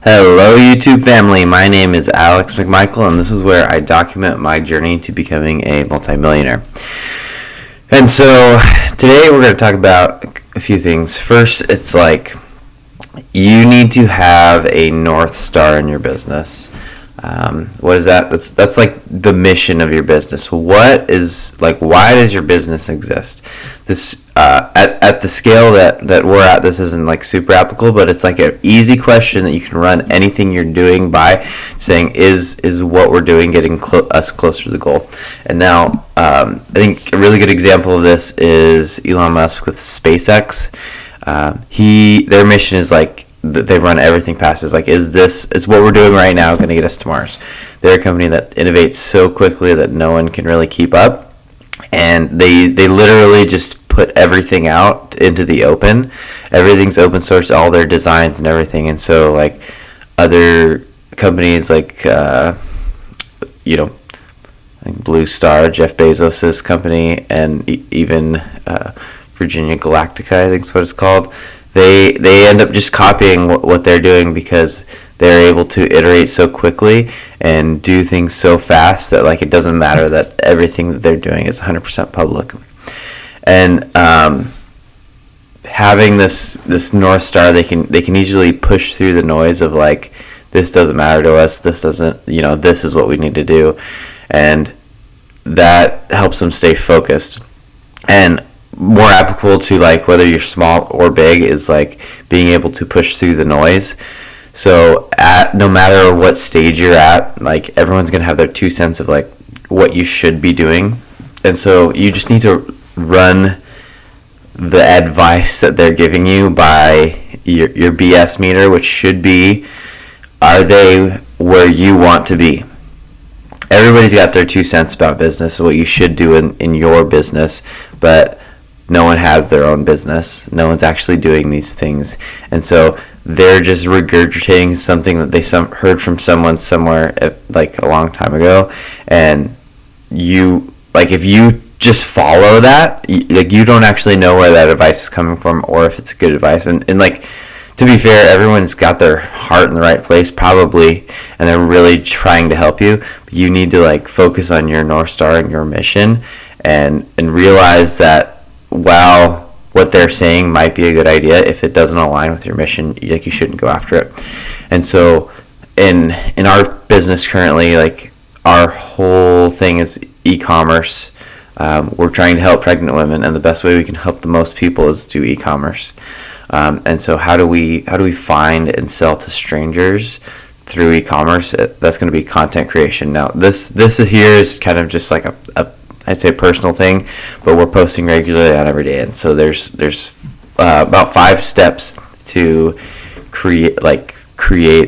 Hello, YouTube family. My name is Alex McMichael, and this is where I document my journey to becoming a multimillionaire. And so today we're going to talk about a few things. First, it's like you need to have a North Star in your business. What is that? That's like the mission of your business. What is like? Why does your business exist? This at the scale that we're at, this isn't like super applicable, but it's like an easy question that you can run anything you're doing by saying, is what we're doing getting us closer to the goal? And now I think a really good example of this is Elon Musk with SpaceX. Their mission is like they run everything past us. Like, is what we're doing right now going to get us to Mars? They're a company that innovates so quickly that no one can really keep up, and they literally just put everything out into the open. Everything's open source, all their designs and everything. And so like other companies like I think Blue Star, Jeff Bezos' company, and even Virginia Galactica, I think is what it's called. They end up just copying what they're doing because they're able to iterate so quickly and do things so fast that like it doesn't matter that everything that they're doing is 100% public. And having this North Star, they can easily push through the noise of like, this doesn't matter to us. This doesn't, this is what we need to do, and that helps them stay focused. And more applicable to like whether you're small or big is like being able to push through the noise. So no matter what stage you're at, like everyone's gonna have their 2 cents of like what you should be doing, and so you just need to run the advice that they're giving you by your BS meter, which should be, are they where you want to be? Everybody's got their 2 cents about business, what you should do in your business, but no one has their own business. No one's actually doing these things. And so they're just regurgitating something that they heard from someone somewhere like a long time ago. And if you just follow that, you don't actually know where that advice is coming from or if it's good advice. And like, to be fair, everyone's got their heart in the right place probably, and they're really trying to help you. But you need to like focus on your North Star and your mission, and realize that while what they're saying might be a good idea, if it doesn't align with your mission, like you shouldn't go after it. And so in our business currently, like our whole thing is e-commerce. We're trying to help pregnant women, and the best way we can help the most people is through e-commerce. And so how do we find and sell to strangers through e-commerce? That's going to be content creation. Now this here is kind of just like a I'd say personal thing, but we're posting regularly on every day, and so there's about 5 steps to create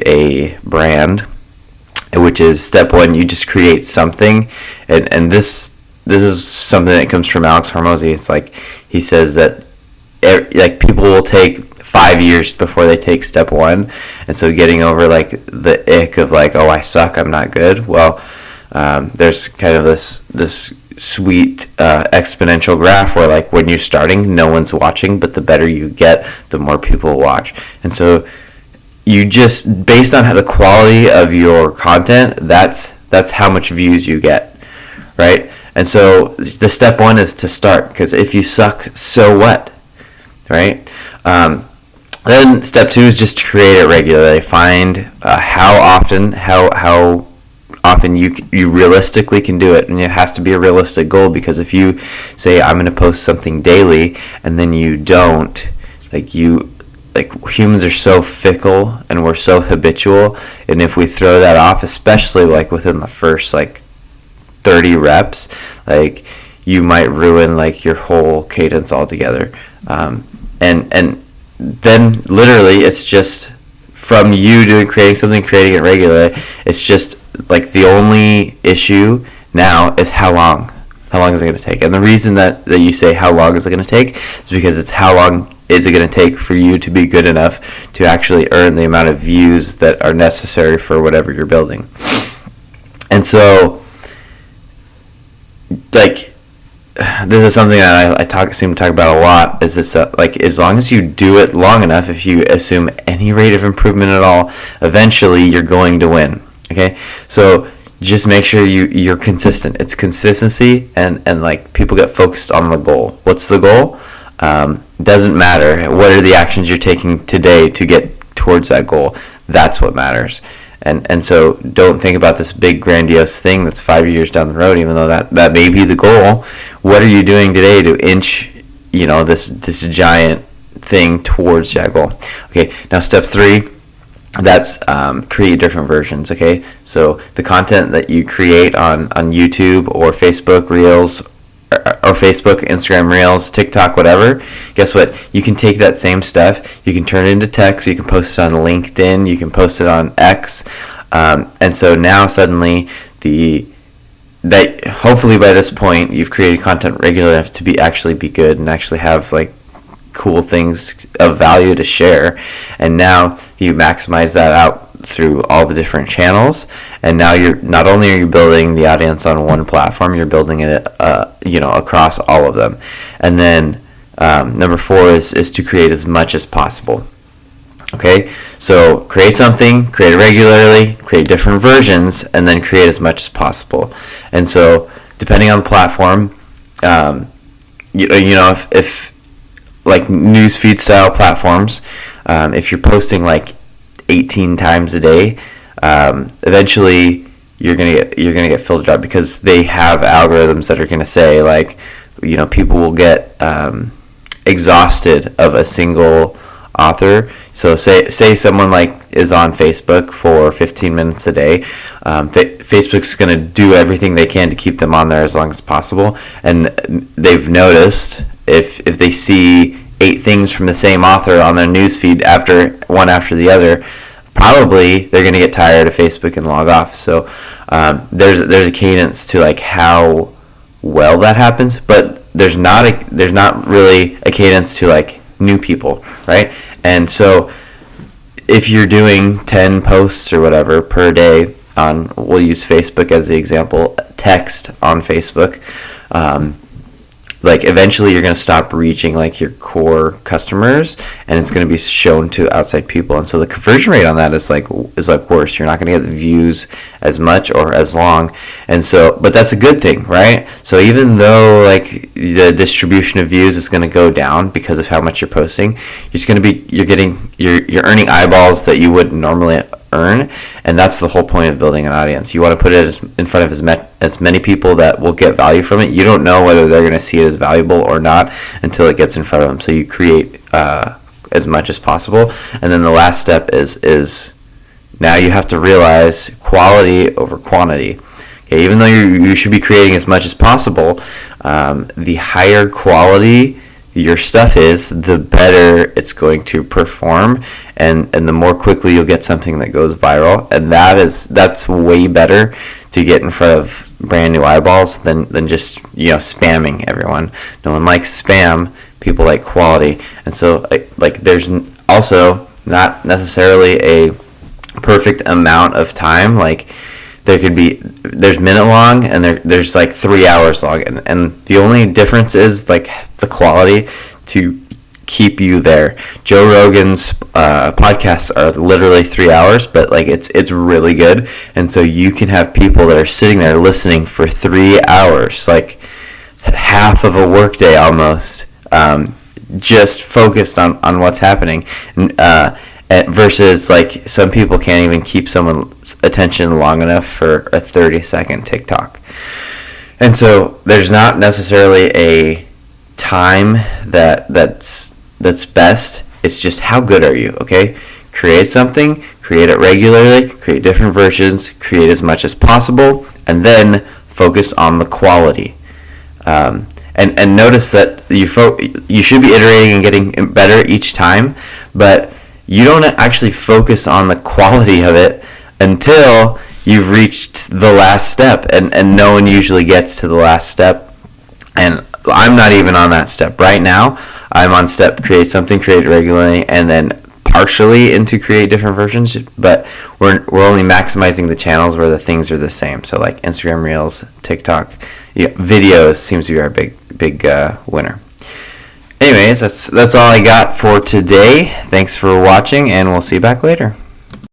a brand, which is step 1, you just create something, and this is something that comes from Alex Hormozi. It's like he says that like people will take 5 years before they take step 1, and so getting over like the ick of like, oh, I suck, I'm not good. Well, there's kind of this sweet exponential graph where like when you're starting, no one's watching, but the better you get, the more people watch. And so you just, based on the quality of your content, that's how much views you get, right? And so the step 1 is to start, because if you suck, so what, right? Then step 2 is just to create it regularly. Find how often you realistically can do it, and it has to be a realistic goal, because if you say I'm going to post something daily and then you don't, humans are so fickle and we're so habitual, and if we throw that off, especially like within the first like 30 reps, like you might ruin like your whole cadence altogether. And then literally it's just from you creating it regularly. It's just like the only issue now is how long is it going to take? And the reason that you say how long is it going to take is because it's how long is it going to take for you to be good enough to actually earn the amount of views that are necessary for whatever you're building. And so like this is something that I seem to talk about a lot, is this, like, as long as you do it long enough, if you assume any rate of improvement at all, eventually you're going to win. Okay, so just make sure you're consistent. It's consistency, and like, people get focused on the goal. What's the goal? Doesn't matter. What are the actions you're taking today to get towards that goal? That's what matters. And so don't think about this big grandiose thing that's 5 years down the road, even though that may be the goal. What are you doing today to inch, this giant thing towards that goal? Okay, now step 3, that's create different versions. Okay, so the content that you create on YouTube or Facebook Reels, or Facebook, Instagram Reels, TikTok, whatever, guess what? You can take that same stuff, you can turn it into text, you can post it on LinkedIn, you can post it on X, and so now suddenly hopefully by this point you've created content regular enough to actually be good and actually have like cool things of value to share, and now you maximize that out through all the different channels, and now you're not only are you building the audience on one platform, you're building it across all of them. And then number 4 is to create as much as possible. Okay, so create something, create it regularly, create different versions, and then create as much as possible. And so depending on the platform, if like newsfeed style platforms, if you're posting like 18 times a day, eventually you're gonna get filtered out, because they have algorithms that are gonna say, like, people will get exhausted of a single author. So say someone like is on Facebook for 15 minutes a day, Facebook's gonna do everything they can to keep them on there as long as possible, and they've noticed if they see 8 things from the same author on their newsfeed one after the other, probably they're going to get tired of Facebook and log off. So there's a cadence to like how well that happens, but there's not really a cadence to like new people, right? And so if you're doing 10 posts or whatever per day on, we'll use Facebook as the example, text on Facebook, like eventually you're going to stop reaching like your core customers, and it's going to be shown to outside people, and so the conversion rate on that is like worse. You're not going to get the views as much or as long, and so, but that's a good thing, right? So even though like the distribution of views is going to go down because of how much you're posting, you're earning eyeballs that you wouldn't normally earn, and that's the whole point of building an audience. You want to put it in front of as many people that will get value from it. You don't know whether they're going to see it as valuable or not until it gets in front of them. So you create as much as possible, and then the last step is now you have to realize quality over quantity. Okay, even though you should be creating as much as possible, the higher quality your stuff is, the better it's going to perform, and the more quickly you'll get something that goes viral, and that's way better to get in front of brand new eyeballs than just spamming everyone. No one likes spam. People like quality, and so like there's also not necessarily a perfect amount of time. Like there's minute long, and there's like 3 hours long, and the only difference is like the quality to keep you there. Joe Rogan's podcasts are literally 3 hours, but like it's really good, and so you can have people that are sitting there listening for 3 hours, like half of a workday almost, just focused on what's happening. Versus like some people can't even keep someone's attention long enough for a 30-second TikTok. And so there's not necessarily a time that's best. It's just how good are you, okay? Create something, create it regularly, create different versions, create as much as possible, and then focus on the quality. And notice that you should be iterating and getting better each time, but you don't actually focus on the quality of it until you've reached the last step, and no one usually gets to the last step, and I'm not even on that step right now. I'm on step create something, create it regularly, and then partially into create different versions, but we're only maximizing the channels where the things are the same. So like Instagram Reels, TikTok, videos seems to be our big winner. Anyways, that's all I got for today. Thanks for watching, and we'll see you back later.